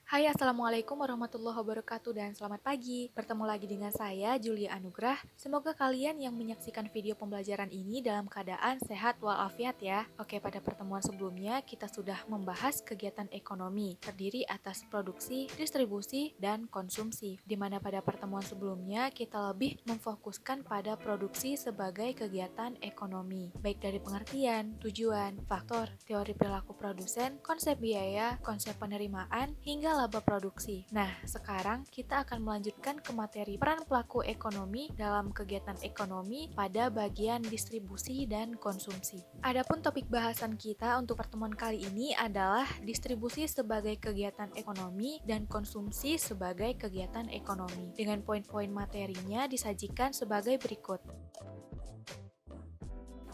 Hai, Assalamualaikum warahmatullahi wabarakatuh dan selamat pagi. Bertemu lagi dengan saya, Julia Anugrah. Semoga kalian yang menyaksikan video pembelajaran ini dalam keadaan sehat walafiat ya. Oke, pada pertemuan sebelumnya kita sudah membahas kegiatan ekonomi, terdiri atas produksi, distribusi, dan konsumsi. Di mana pada pertemuan sebelumnya kita lebih memfokuskan pada produksi sebagai kegiatan ekonomi, baik dari pengertian, tujuan, faktor, teori perilaku produsen, konsep biaya, konsep penerimaan, hingga laba produksi. Nah, sekarang kita akan melanjutkan ke materi peran pelaku ekonomi dalam kegiatan ekonomi pada bagian distribusi dan konsumsi. Adapun topik bahasan kita untuk pertemuan kali ini adalah distribusi sebagai kegiatan ekonomi dan konsumsi sebagai kegiatan ekonomi. Dengan poin-poin materinya disajikan sebagai berikut.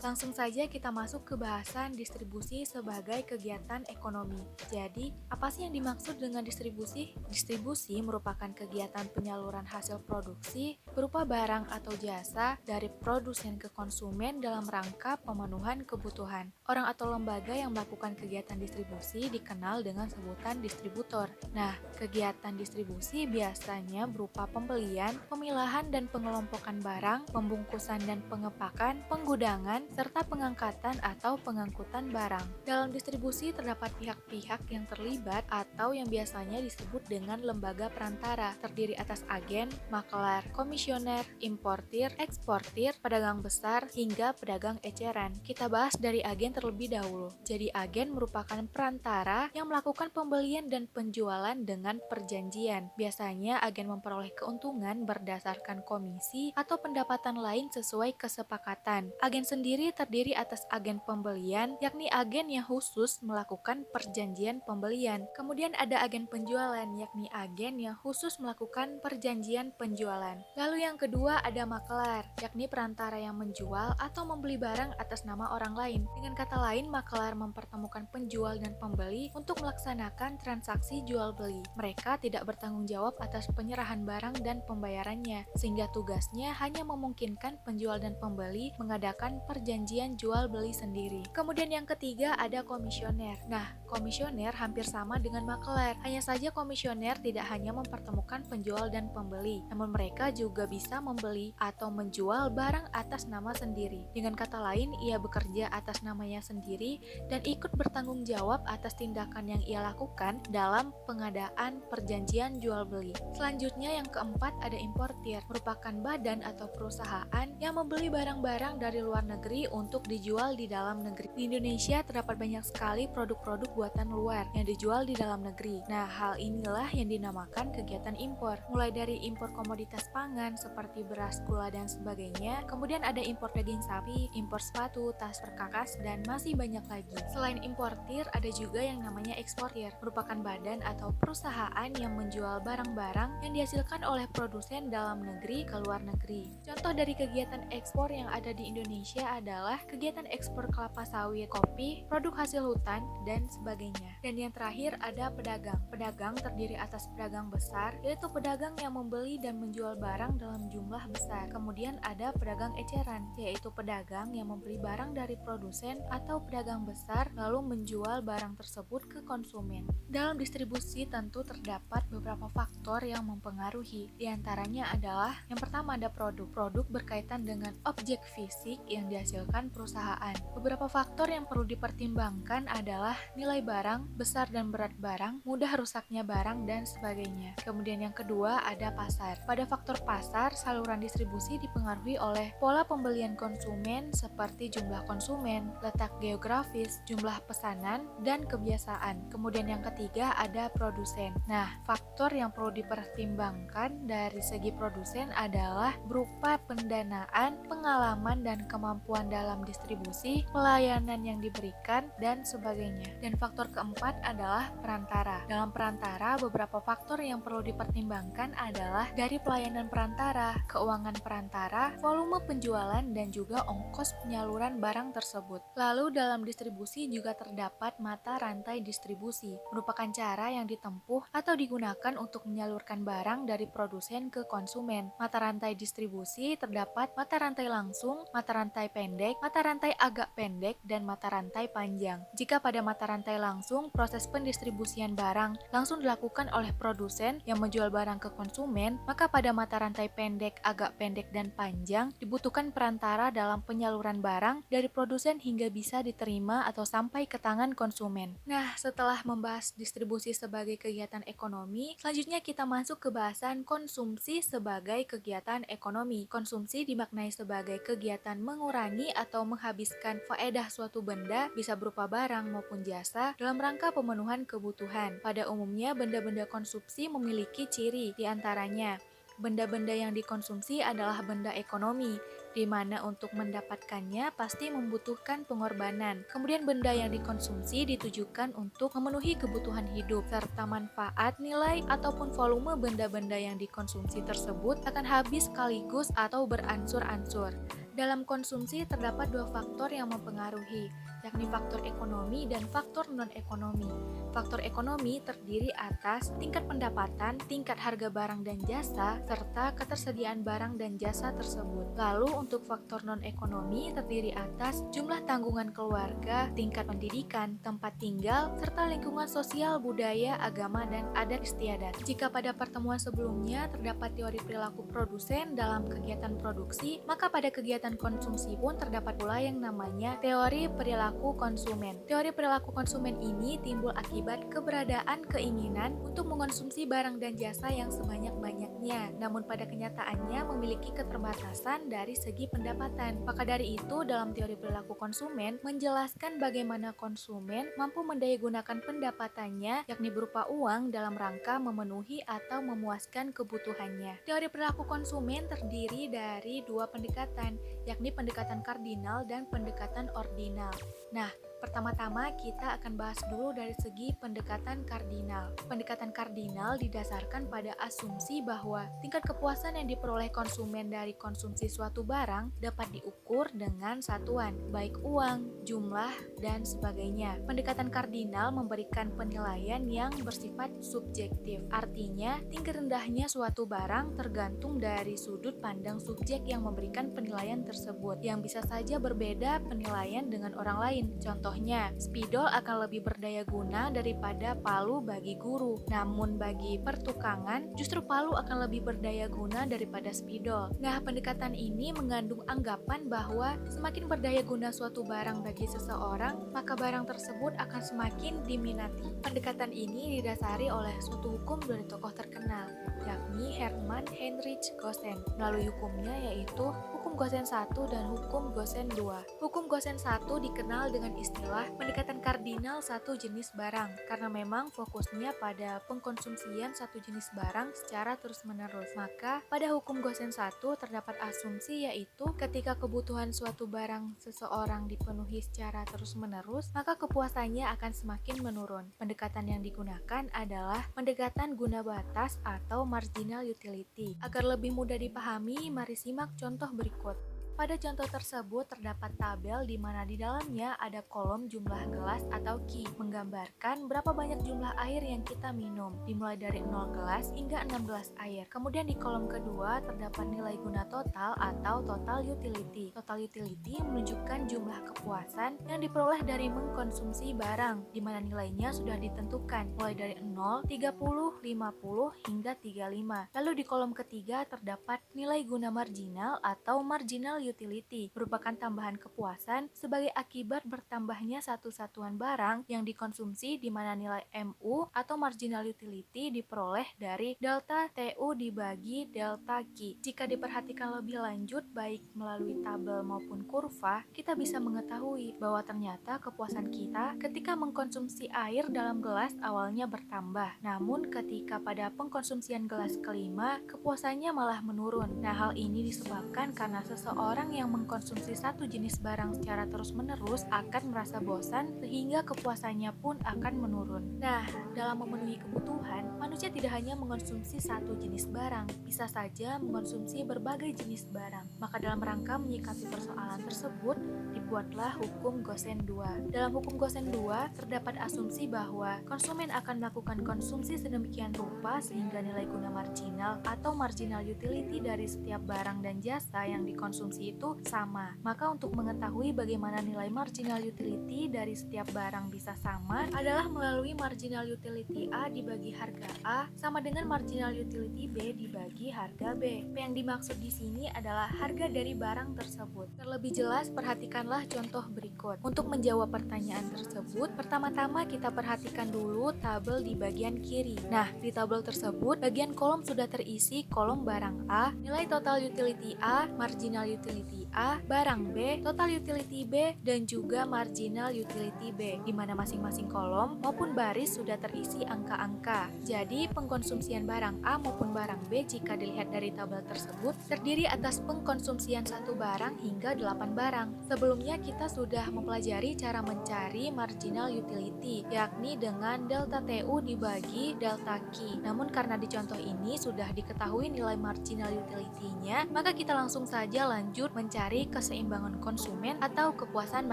Langsung saja kita masuk ke bahasan distribusi sebagai kegiatan ekonomi. Jadi, apa sih yang dimaksud dengan distribusi? Distribusi merupakan kegiatan penyaluran hasil produksi berupa barang atau jasa dari produsen ke konsumen dalam rangka pemenuhan kebutuhan. Orang atau lembaga yang melakukan kegiatan distribusi dikenal dengan sebutan distributor. Nah, kegiatan distribusi biasanya berupa pembelian, pemilahan dan pengelompokan barang, pembungkusan dan pengepakan, penggudangan, serta pengangkatan atau pengangkutan barang. Dalam distribusi terdapat pihak-pihak yang terlibat atau yang biasanya disebut dengan lembaga perantara, terdiri atas agen, makelar, komisioner, importir, eksportir, pedagang besar, hingga pedagang eceran. Kita bahas dari agen terlebih dahulu. Jadi agen merupakan perantara yang melakukan pembelian dan penjualan dengan perjanjian. Biasanya agen memperoleh keuntungan berdasarkan komisi atau pendapatan lain sesuai kesepakatan. Agen sendiri terdiri atas agen pembelian, yakni agen yang khusus melakukan perjanjian pembelian. Kemudian ada agen penjualan, yakni agen yang khusus melakukan perjanjian penjualan. Lalu yang kedua ada makelar, yakni perantara yang menjual atau membeli barang atas nama orang lain. Dengan kata lain, makelar mempertemukan penjual dan pembeli untuk melaksanakan transaksi jual beli. Mereka tidak bertanggung jawab atas penyerahan barang dan pembayarannya, sehingga tugasnya hanya memungkinkan penjual dan pembeli mengadakan perjanjian jual beli sendiri. Kemudian yang ketiga ada komisioner. Nah, komisioner hampir sama dengan makelar. Hanya saja komisioner tidak hanya mempertemukan penjual dan pembeli, namun mereka juga bisa membeli atau menjual barang atas nama sendiri. Dengan kata lain, ia bekerja atas namanya sendiri dan ikut bertanggung jawab atas tindakan yang ia lakukan dalam pengadaan perjanjian jual beli. Selanjutnya yang keempat ada importir, merupakan badan atau perusahaan yang membeli barang-barang dari luar negeri untuk dijual di dalam negeri. Di Indonesia terdapat banyak sekali produk-produk buatan luar yang dijual di dalam negeri. Nah, hal inilah yang dinamakan kegiatan impor. Mulai dari impor komoditas pangan seperti beras, gula, dan sebagainya. Kemudian ada impor daging sapi, impor sepatu, tas perkakas, dan masih banyak lagi. Selain importir, ada juga yang namanya eksportir, merupakan badan atau perusahaan yang menjual barang-barang yang dihasilkan oleh produsen dalam negeri ke luar negeri. Contoh dari kegiatan ekspor yang ada di Indonesia adalah kegiatan ekspor kelapa sawit, kopi, produk hasil hutan, dan sebagainya. Dan yang terakhir ada pedagang. Pedagang terdiri atas pedagang besar, yaitu pedagang yang membeli dan menjual barang dalam jumlah besar. Kemudian ada pedagang eceran, yaitu pedagang yang membeli barang dari produsen atau pedagang besar lalu menjual barang tersebut ke konsumen. Dalam distribusi tentu terdapat beberapa faktor yang mempengaruhi. Di antaranya adalah yang pertama ada produk. Produk berkaitan dengan objek fisik yang dihasilkan perusahaan. Beberapa faktor yang perlu dipertimbangkan adalah nilai barang, besar dan berat barang, mudah rusaknya barang, dan sebagainya. Kemudian yang kedua ada pasar. Pada faktor pasar, saluran distribusi dipengaruhi oleh pola pembelian konsumen seperti jumlah konsumen, letak geografis, jumlah pesanan, dan kebiasaan. Kemudian yang ketiga ada produsen. Nah, faktor yang perlu dipertimbangkan dari segi produsen adalah berupa pendanaan, pengalaman, dan kemampuan dalam distribusi, pelayanan yang diberikan, dan sebagainya. Dan faktor keempat adalah perantara. Dalam perantara, beberapa faktor yang perlu dipertimbangkan adalah dari pelayanan perantara, keuangan perantara, volume penjualan, dan juga ongkos penyaluran barang tersebut. Lalu dalam distribusi juga terdapat mata rantai distribusi, merupakan cara yang ditempuh atau digunakan untuk menyalurkan barang dari produsen ke konsumen. Mata rantai distribusi terdapat mata rantai langsung, mata rantai pendek, mata rantai agak pendek, dan mata rantai panjang. Jika pada mata rantai selesai langsung proses pendistribusian barang langsung dilakukan oleh produsen yang menjual barang ke konsumen, maka pada mata rantai pendek, agak pendek, dan panjang dibutuhkan perantara dalam penyaluran barang dari produsen hingga bisa diterima atau sampai ke tangan konsumen. Nah, setelah membahas distribusi sebagai kegiatan ekonomi, selanjutnya kita masuk ke bahasan konsumsi sebagai kegiatan ekonomi. Konsumsi dimaknai sebagai kegiatan mengurangi atau menghabiskan faedah suatu benda, bisa berupa barang maupun jasa, dalam rangka pemenuhan kebutuhan. Pada umumnya, benda-benda konsumsi memiliki ciri, di antaranya benda-benda yang dikonsumsi adalah benda ekonomi, di mana untuk mendapatkannya pasti membutuhkan pengorbanan. Kemudian benda yang dikonsumsi ditujukan untuk memenuhi kebutuhan hidup, serta manfaat, nilai, ataupun volume benda-benda yang dikonsumsi tersebut akan habis sekaligus atau beransur-ansur. Dalam konsumsi terdapat dua faktor yang mempengaruhi, yakni faktor ekonomi dan faktor non-ekonomi. Faktor ekonomi terdiri atas tingkat pendapatan, tingkat harga barang dan jasa, serta ketersediaan barang dan jasa tersebut. Lalu untuk faktor non-ekonomi terdiri atas jumlah tanggungan keluarga, tingkat pendidikan, tempat tinggal, serta lingkungan sosial, budaya, agama, dan adat istiadat. Jika pada pertemuan sebelumnya terdapat teori perilaku produsen dalam kegiatan produksi, maka pada kegiatan konsumsi pun terdapat pula yang namanya teori perilaku konsumen. Teori perilaku konsumen ini timbul akibat keberadaan keinginan untuk mengonsumsi barang dan jasa yang sebanyak-banyaknya, namun pada kenyataannya memiliki keterbatasan dari segi pendapatan. Maka dari itu, dalam teori perilaku konsumen menjelaskan bagaimana konsumen mampu mendayagunakan pendapatannya, yakni berupa uang dalam rangka memenuhi atau memuaskan kebutuhannya. Teori perilaku konsumen terdiri dari dua pendekatan, yakni pendekatan kardinal dan pendekatan ordinal. Nah, pertama-tama kita akan bahas dulu dari segi pendekatan kardinal. Pendekatan kardinal didasarkan pada asumsi bahwa tingkat kepuasan yang diperoleh konsumen dari konsumsi suatu barang dapat diukur dengan satuan, baik uang, jumlah, dan sebagainya. Pendekatan kardinal memberikan penilaian yang bersifat subjektif. Artinya, tingkat rendahnya suatu barang tergantung dari sudut pandang subjek yang memberikan penilaian tersebut, yang bisa saja berbeda penilaian dengan orang lain. Contohnya, spidol akan lebih berdaya guna daripada palu bagi guru. Namun bagi pertukangan, justru palu akan lebih berdaya guna daripada spidol. Nah, pendekatan ini mengandung anggapan bahwa semakin berdaya guna suatu barang bagi seseorang, maka barang tersebut akan semakin diminati. Pendekatan ini didasari oleh suatu hukum dari tokoh terkenal, yakni Hermann Heinrich Gosen. Melalui hukumnya yaitu hukum Gosen 1 dan hukum Gosen 2. Hukum Gosen 1 dikenal dengan istilah pendekatan kardinal satu jenis barang, karena memang fokusnya pada pengkonsumsian satu jenis barang secara terus-menerus. Maka pada hukum Gosen 1 terdapat asumsi yaitu ketika kebutuhan suatu barang seseorang dipenuhi secara terus-menerus, maka kepuasannya akan semakin menurun. Pendekatan yang digunakan adalah pendekatan guna batas atau marginal utility. Agar lebih mudah dipahami, mari simak contoh berikut. Pada contoh tersebut terdapat tabel di mana di dalamnya ada kolom jumlah gelas atau Q, menggambarkan berapa banyak jumlah air yang kita minum, dimulai dari 0 gelas hingga 6 gelas air. Kemudian di kolom kedua terdapat nilai guna total atau total utility. Total utility menunjukkan jumlah kepuasan yang diperoleh dari mengkonsumsi barang, di mana nilainya sudah ditentukan, mulai dari 0, 30, 50, hingga 35. Lalu di kolom ketiga terdapat nilai guna marginal atau marginal utility, merupakan tambahan kepuasan sebagai akibat bertambahnya satu satuan barang yang dikonsumsi, di mana nilai MU atau marginal utility diperoleh dari delta TU dibagi delta Q. Jika diperhatikan lebih lanjut baik melalui tabel maupun kurva, kita bisa mengetahui bahwa ternyata kepuasan kita ketika mengkonsumsi air dalam gelas awalnya bertambah, namun ketika pada pengkonsumsian gelas kelima, kepuasannya malah menurun. Nah, hal ini disebabkan karena seseorang yang mengkonsumsi satu jenis barang secara terus-menerus akan merasa bosan sehingga kepuasannya pun akan menurun. Nah, dalam memenuhi kebutuhan, manusia Manusia tidak hanya mengonsumsi satu jenis barang, bisa saja mengonsumsi berbagai jenis barang. Maka dalam rangka menyikapi persoalan tersebut, dibuatlah hukum Gosen II. Dalam hukum Gosen II, terdapat asumsi bahwa konsumen akan melakukan konsumsi sedemikian rupa sehingga nilai guna marginal atau marginal utility dari setiap barang dan jasa yang dikonsumsi itu sama. Maka untuk mengetahui bagaimana nilai marginal utility dari setiap barang bisa sama adalah melalui marginal utility A dibagi harga A sama dengan marginal utility B dibagi harga B. Yang dimaksud di sini adalah harga dari barang tersebut. Terlebih jelas, perhatikanlah contoh berikut. Untuk menjawab pertanyaan tersebut, pertama-tama kita perhatikan dulu tabel di bagian kiri. Nah, di tabel tersebut, bagian kolom sudah terisi kolom barang A, nilai total utility A, marginal utility A, barang B, total utility B, dan juga marginal utility B, di mana masing-masing kolom maupun baris sudah terisi angka-angka. Jadi, pengkonsumsian barang A maupun barang B jika dilihat dari tabel tersebut terdiri atas pengkonsumsian satu barang hingga 8 barang. Sebelumnya kita sudah mempelajari cara mencari marginal utility, yakni dengan delta TU dibagi delta Q. Namun karena di contoh ini sudah diketahui nilai marginal utility-nya, maka kita langsung saja lanjut mencari keseimbangan konsumen atau kepuasan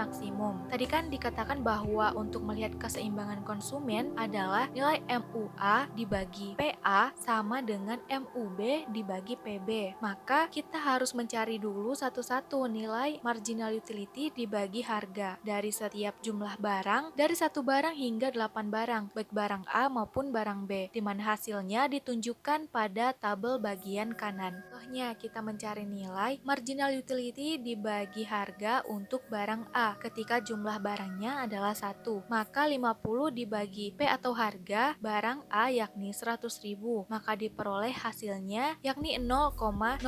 maksimum. Tadi kan dikatakan bahwa untuk melihat keseimbangan konsumen adalah nilai MUA dibagi PA sama dengan MUB dibagi PB. Maka kita harus mencari dulu satu-satu nilai marginal utility dibagi harga dari setiap jumlah barang, dari satu barang hingga 8 barang, baik barang A maupun barang B, di mana hasilnya ditunjukkan pada tabel bagian kanan. Contohnya, kita mencari nilai marginal utility dibagi harga untuk barang A ketika jumlah barangnya adalah 1. Maka 50 dibagi P atau harga barang A yakni 100.000, maka diperoleh hasilnya yakni 0,0005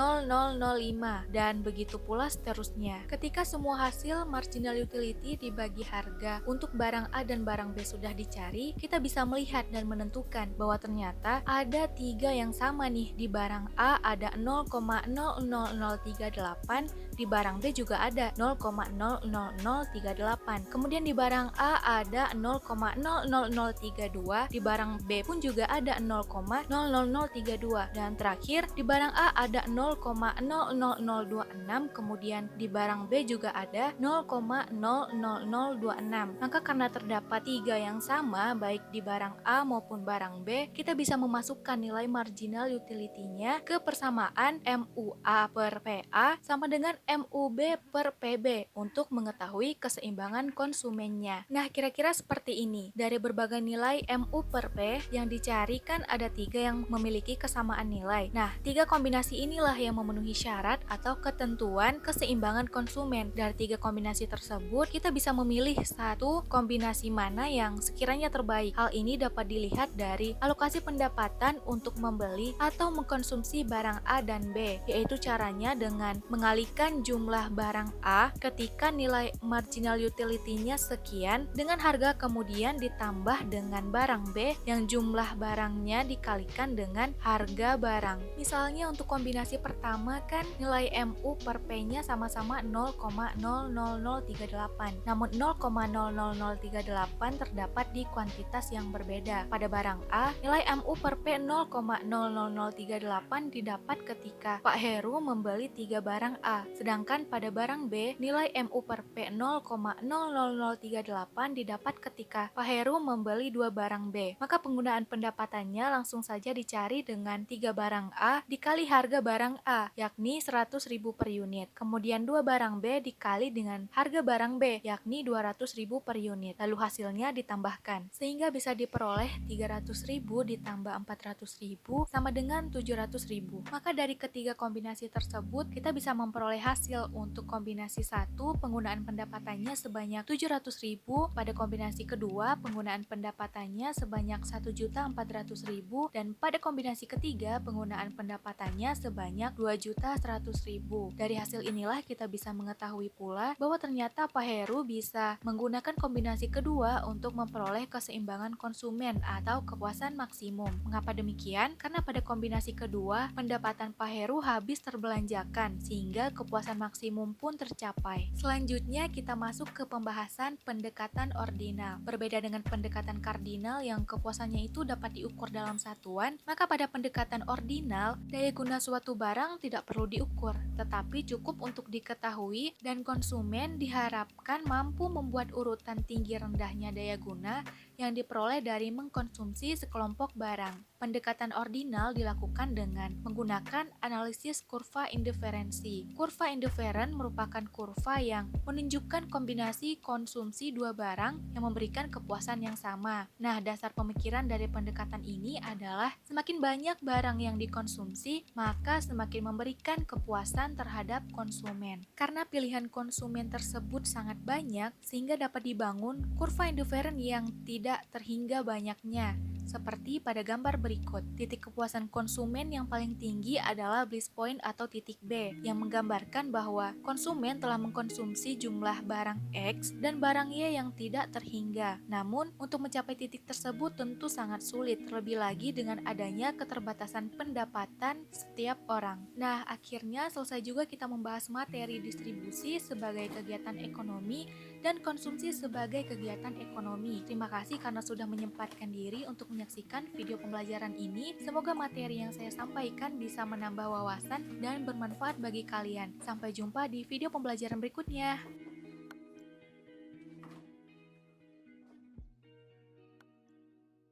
dan begitu pula seterusnya. Ketika semua hasil marginal utility dibagi harga untuk barang A dan barang B sudah dicari, kita bisa melihat dan menentukan bahwa ternyata ada 3 yang sama nih. Di barang A ada 0,00038, di barang B juga ada 0,00038. Kemudian di barang A ada 0,00032, di barang B pun juga ada 0,00032, dan terakhir di barang A ada 0,00026, kemudian di barang B juga ada 0,00026. Maka karena terdapat 3 yang sama baik di barang A maupun barang B, kita bisa memasukkan nilai marginal utility-nya ke persamaan MUA per PA sama dengan MUB per PB untuk mengetahui keseimbangan konsumennya. Nah, kira-kira seperti ini. Dari berbagai nilai MU per P yang dicari kan ada 3 yang memiliki kesamaan nilai. Nah, 3 kombinasi inilah yang memenuhi syarat atau ketentuan keseimbangan konsumen. Dari 3 kombinasi tersebut, kita bisa memilih satu kombinasi mana yang sekiranya terbaik. Hal ini dapat dilihat dari alokasi pendapatan untuk membeli atau mengkonsumsi barang A dan B, yaitu caranya dengan mengalihkan jumlah barang A ketika nilai marginal utility-nya sekian dengan harga kemudian ditambah dengan barang B yang jumlah barangnya dikalikan dengan harga barang. Misalnya untuk kombinasi pertama kan nilai MU per P-nya sama-sama 0,00038. Namun 0,00038 terdapat di kuantitas yang berbeda. Pada barang A, nilai MU per P 0,00038 didapat ketika Pak Heru membeli 3 barang A. Sedangkan pada barang B, nilai MU per P 0,00038 didapat ketika Pak Heru membeli 2 barang B. Maka penggunaan pendapatannya langsung saja dicari dengan 3 barang A dikali harga barang A, yakni 100.000 per unit. Kemudian 2 barang B dikali dengan harga barang B, yakni 200.000 per unit. Lalu hasilnya ditambahkan, sehingga bisa diperoleh 300.000 ditambah 400.000 sama dengan 700.000. Maka dari ketiga kombinasi tersebut, kita bisa memperoleh hasil untuk kombinasi 1, penggunaan pendapatannya sebanyak 700.000, pada kombinasi kedua, penggunaan pendapatannya sebanyak 1.400.000, dan pada kombinasi ketiga, penggunaan pendapatannya sebanyak 2.100.000. Dari hasil inilah kita bisa mengetahui pula bahwa ternyata Pak Heru bisa menggunakan kombinasi kedua untuk memperoleh keseimbangan konsumen atau kepuasan maksimum. Mengapa demikian? Karena pada kombinasi kedua, pendapatan Pak Heru habis terbelanjakan sehingga kepuasan kepuasan maksimum pun tercapai. Selanjutnya kita masuk ke pembahasan pendekatan ordinal. Berbeda dengan pendekatan kardinal yang kepuasannya itu dapat diukur dalam satuan, maka pada pendekatan ordinal, daya guna suatu barang tidak perlu diukur, tetapi cukup untuk diketahui dan konsumen diharapkan mampu membuat urutan tinggi rendahnya daya guna yang diperoleh dari mengkonsumsi sekelompok barang. Pendekatan ordinal dilakukan dengan menggunakan analisis kurva indiferensi. Kurva indiferen merupakan kurva yang menunjukkan kombinasi konsumsi dua barang yang memberikan kepuasan yang sama. Nah, dasar pemikiran dari pendekatan ini adalah semakin banyak barang yang dikonsumsi, maka semakin memberikan kepuasan terhadap konsumen. Karena pilihan konsumen tersebut sangat banyak, sehingga dapat dibangun kurva indiferen yang tidak terhingga banyaknya. Seperti pada gambar berikut, titik kepuasan konsumen yang paling tinggi adalah bliss point atau titik B, yang menggambarkan bahwa konsumen telah mengkonsumsi jumlah barang X dan barang Y yang tidak terhingga. Namun, untuk mencapai titik tersebut tentu sangat sulit, terlebih lagi dengan adanya keterbatasan pendapatan setiap orang. Nah, akhirnya selesai juga kita membahas materi distribusi sebagai kegiatan ekonomi dan konsumsi sebagai kegiatan ekonomi. Terima kasih karena sudah menyempatkan diri untuk menyaksikan video pembelajaran ini. Semoga materi yang saya sampaikan bisa menambah wawasan dan bermanfaat bagi kalian. Sampai jumpa di video pembelajaran berikutnya.